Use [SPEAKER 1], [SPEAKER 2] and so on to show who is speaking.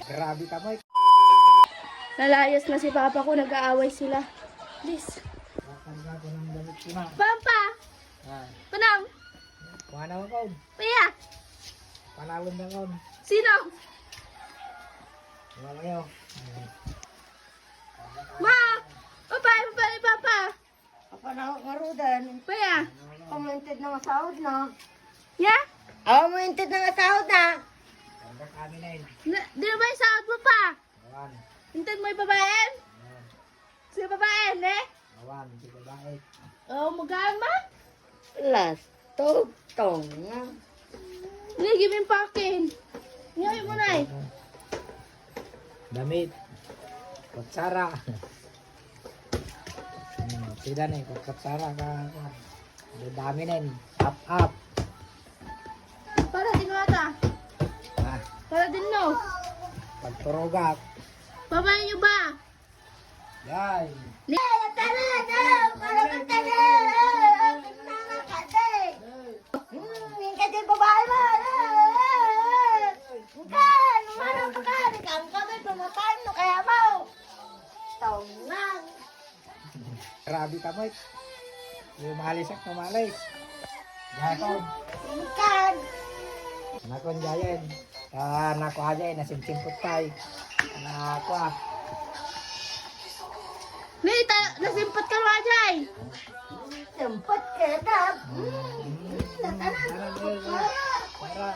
[SPEAKER 1] Grabe ka mo.
[SPEAKER 2] Nalayas na si Papa ko, nag-aaway sila. Please.
[SPEAKER 1] Kakarga ko ng damit ko na.
[SPEAKER 2] Papa!
[SPEAKER 1] Ah,
[SPEAKER 2] Panang!
[SPEAKER 1] kuha na ako.
[SPEAKER 2] Paya!
[SPEAKER 1] Panawin na ako.
[SPEAKER 2] Sino?
[SPEAKER 1] Kuha kayo.
[SPEAKER 2] Ma! Papa! Papa ni Papa!
[SPEAKER 3] Kapanahok nga rudan.
[SPEAKER 2] Paya!
[SPEAKER 3] Kuminted na nga sahod na.
[SPEAKER 2] Ya?
[SPEAKER 3] Kuminted na nga sahod na.
[SPEAKER 1] Karga kami na yun.
[SPEAKER 2] Di na ba yung sahod mo pa?
[SPEAKER 1] Awan.
[SPEAKER 2] Hintad mo yung babaen? Sino babaen eh?
[SPEAKER 1] Awan. Hindi ka bakit.
[SPEAKER 2] Oh, magaan ba?
[SPEAKER 3] Last tong nga.
[SPEAKER 2] Hindi, give me pakin. Ngayon mo na eh.
[SPEAKER 1] Damit. Kutsara. Sila na eh. Kutsara ka. Dami na yun. Up.
[SPEAKER 2] Para din mo ata.
[SPEAKER 1] Ah,
[SPEAKER 2] Para din no.
[SPEAKER 1] pagturugat.
[SPEAKER 2] Babae nyo ba?
[SPEAKER 1] Yan. Grabe ka mo. Lumalis at lumalis. Gakon. Nakon jayan. Nako aja nasimsimpot tay. Nako ah.
[SPEAKER 2] Nita, nasimpat ka mo ajay.
[SPEAKER 3] Tempat kedap.
[SPEAKER 1] Para